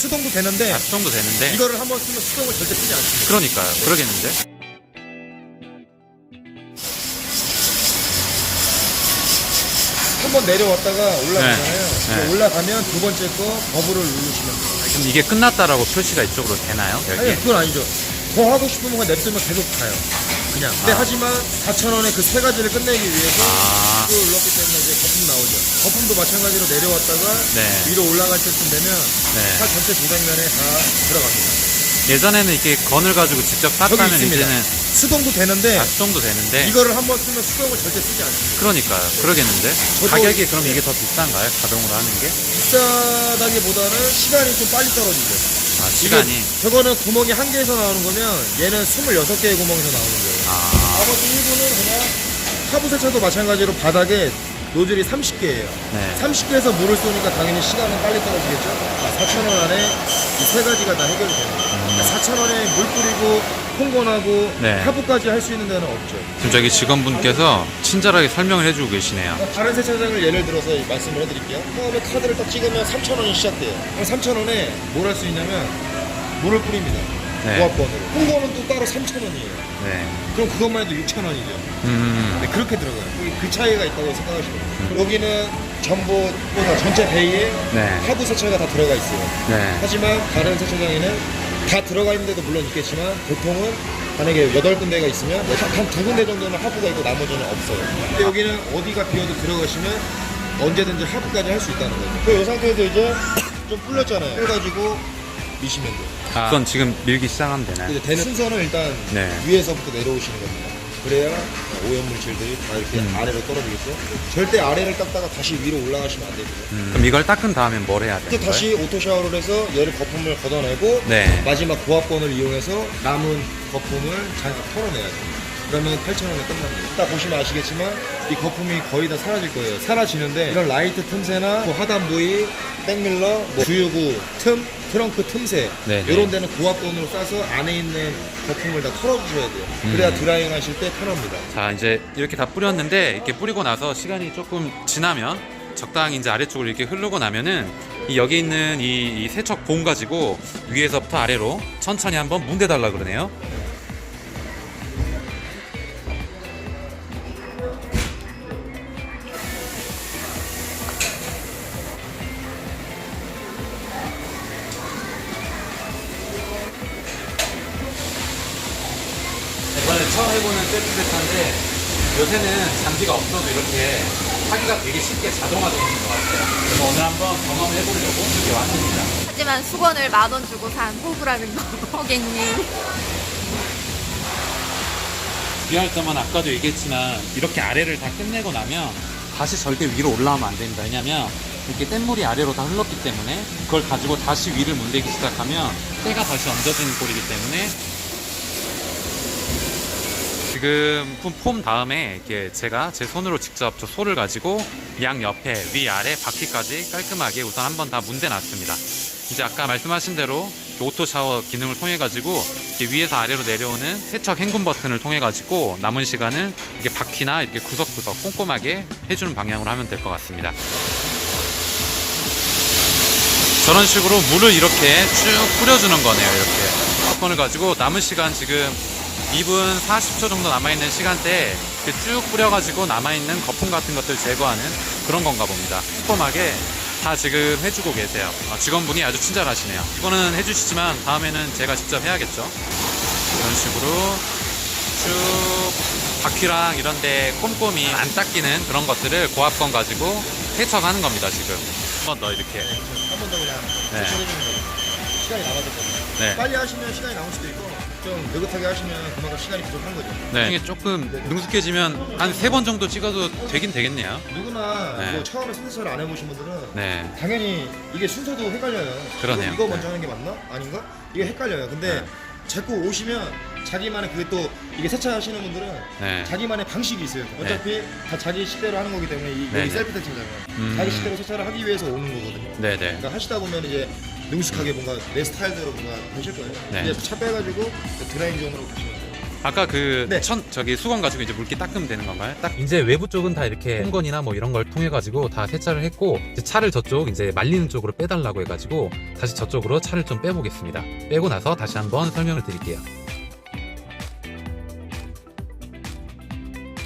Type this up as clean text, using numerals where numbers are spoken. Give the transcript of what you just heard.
수동도 되는데 아, 수동도 되는데 이거를 한번 쓰면 수동을 절대 쓰지 않습니다. 그러니까요. 그러겠는데. 한번 내려왔다가 올라가잖아요. 네. 올라가면 두 번째 거 버블을 누르시면 돼요. 그럼 이게 끝났다라고 표시가 이쪽으로 되나요? 아니 여기? 그건 아니죠. 더 하고 싶으면 그냥 냅두면 계속 가요. 그냥. 근데 하지만 4,000원에 그 세 가지를 끝내기 위해서 아. 또 눌렀기 때문에 이제 거품 나오죠. 거품도 마찬가지로 내려왔다가 네. 위로 올라갈 때쯤 되면 네. 차 전체 중장면에 다 들어갑니다. 예전에는 이렇게 건을 가지고 직접 땄다면 있습니다. 이제는 수동도 되는데 아, 수동도 되는데. 이거를 한번 쓰면 수동을 절대 쓰지 않습니다. 그러니까요. 그러겠는데. 저도- 가격이 그럼 이게 더 비싼가요? 자동으로 하는 게? 비싸다기보다는 시간이 좀 빨리 떨어지죠. 아, 시간이. 이게 저거는 구멍이 한 개에서 나오는 거면 얘는 26개의 구멍에서 나오는 거예요. 아, 나머지 1구는 그냥 하부 세차도 마찬가지로 바닥에 노즐이 30개예요. 네. 30개에서 물을 쏘니까 당연히 시간은 빨리 떨어지겠죠. 4,000원 안에 이 세 가지가 다 해결이 됩니다. 4,000원에 물 뿌리고 홍건하고 네. 하부까지 할 수 있는 데는 없죠. 지금 저기 직원분께서 친절하게 설명을 해주고 계시네요. 다른 세차장을 예를 들어서 말씀을 해드릴게요. 처음에 카드를 딱 찍으면 3,000원이 시작돼요. 그럼 3,000원에 뭘 할 수 있냐면 물을 뿌립니다. 네. 고압번으로. 홍건은 또 따로 3,000원이에요. 네. 그럼 그것만 해도 6,000원이죠. 근데 그렇게 들어가요. 그 차이가 있다고 생각하시면 돼요. 여기는 전부보다 전체 베이에 네. 하부 세차가 다 들어가 있어요. 네. 하지만 다른 세차장에는 다 들어가 있는 데도 물론 있겠지만 보통은 만약에 8군데가 있으면 한 2군데 정도는 하부가 있고 나머지는 없어요. 근데 여기는 어디가 비어도 들어가시면 언제든지 하부까지 할 수 있다는 거죠. 이 상태에서 이제 좀 불렸잖아요. 그래가지고 미시면 돼요. 아, 그건 지금 밀기 시작하면 되나요? 이제 되는 순서는 일단 네. 위에서부터 내려오시는 겁니다. 그래야 오염물질들이 다 이렇게 아래로 떨어지겠죠. 절대 아래를 닦다가 다시 위로 올라가시면 안 됩니다. 그럼 이걸 닦은 다음에 뭘 해야 돼요? 이제 다시 오토 샤워를 해서 얘를 거품을 걷어내고 네. 마지막 고압건을 이용해서 남은 거품을 잘 털어내야 돼요. 그러면 8,000원에 끝납니다. 딱 보시면 아시겠지만 이 거품이 거의 다 사라질 거예요. 사라지는데 이런 라이트 틈새나 뭐 하단 부위, 백밀러, 뭐 주유구 틈, 트렁크 틈새 네, 네. 이런 데는 고압건으로 싸서 안에 있는 거품을 다 털어주셔야 돼요. 그래야 드라이잉 하실 때 편합니다. 자, 이제 이렇게 다 뿌렸는데 이렇게 뿌리고 나서 시간이 조금 지나면 적당히 이제 아래쪽으로 이렇게 흐르고 나면은 이 여기 있는 이 세척 봉 가지고 위에서부터 아래로 천천히 한번 문대 달라 그러네요. 이번에 처음 해보는 셀프 세차인데 요새는 장비가 없어도 이렇게 하기가 되게 쉽게 자동화되어 있는 것 같아요. 그래서 오늘 한번 경험을 해보려고 이렇게 왔습니다. 하지만 수건을 10,000원 주고 산 호구라는 거, 고객님. 주의할 점은 아까도 얘기했지만 이렇게 아래를 다 끝내고 나면 다시 절대 위로 올라오면 안 됩니다. 왜냐면 이렇게 땐물이 아래로 다 흘렀기 때문에 그걸 가지고 다시 위를 문대기 시작하면 때가 다시 얹어지는 꼴이기 때문에 지금 폼 다음에 이렇게 제가 제 손으로 직접 저 솔을 가지고 양 옆에 위아래 바퀴까지 깔끔하게 우선 한번 다 문대 놨습니다. 이제 아까 말씀하신 대로 오토 샤워 기능을 통해 가지고 위에서 아래로 내려오는 세척 헹굼 버튼을 통해 가지고 남은 시간은 이렇게 바퀴나 이렇게 구석구석 꼼꼼하게 해주는 방향으로 하면 될 것 같습니다. 저런 식으로 물을 이렇게 쭉 뿌려주는 거네요. 이렇게 스펀을 가지고 남은 시간 지금 2분 40초 정도 남아있는 시간대에 이렇게 쭉 뿌려가지고 남아있는 거품 같은 것들 제거하는 그런 건가 봅니다. 꼼꼼하게 다 지금 해주고 계세요. 직원분이 아주 친절하시네요. 이거는 해주시지만 다음에는 제가 직접 해야겠죠. 이런 식으로 쭉 바퀴랑 이런데 꼼꼼히 안 닦이는 그런 것들을 고압건 가지고 세척하는 겁니다. 지금 한 번 더 이렇게. 한 번 더 그냥 네. 세차해주는 거예요. 시간이 남아졌거든요. 네. 빨리 하시면 시간이 남을 수도 있고 좀 느긋하게 하시면 그만큼 시간이 부족한 거죠. 네. 이게 조금 능숙해지면 한 3번 정도 찍어도 되긴 되겠네요. 누구나 네. 뭐 처음에 세차를 안 해보신 분들은 네. 당연히 이게 순서도 헷갈려요. 그러네요. 이거 먼저 네. 하는 게 맞나? 아닌가? 이게 헷갈려요. 근데 네. 자꾸 오시면 자기만의 그게 또 이게 세차하시는 분들은 네. 자기만의 방식이 있어요. 어차피 다 자기 식대로 하는 거기 때문에 네, 여기 네. 셀프 세차잖아요. 자기 식대로 세차를 하기 위해서 오는 거거든요. 네네. 그러니까 하시다 보면 이제 능숙하게 뭔가 내 스타일대로 뭔가 되실 거예요. 네. 이제 차 빼가지고 드라잉 존으로 가시면 돼요. 아까 그 네. 저기 수건 가지고 이제 물기 닦으면 되는 건가요? 딱 이제 외부 쪽은 다 이렇게 홍건이나 뭐 이런 걸 통해 가지고 다 세차를 했고 이제 차를 저쪽 이제 말리는 쪽으로 빼달라고 해가지고 다시 저쪽으로 차를 좀 빼보겠습니다. 빼고 나서 다시 한번 설명을 드릴게요.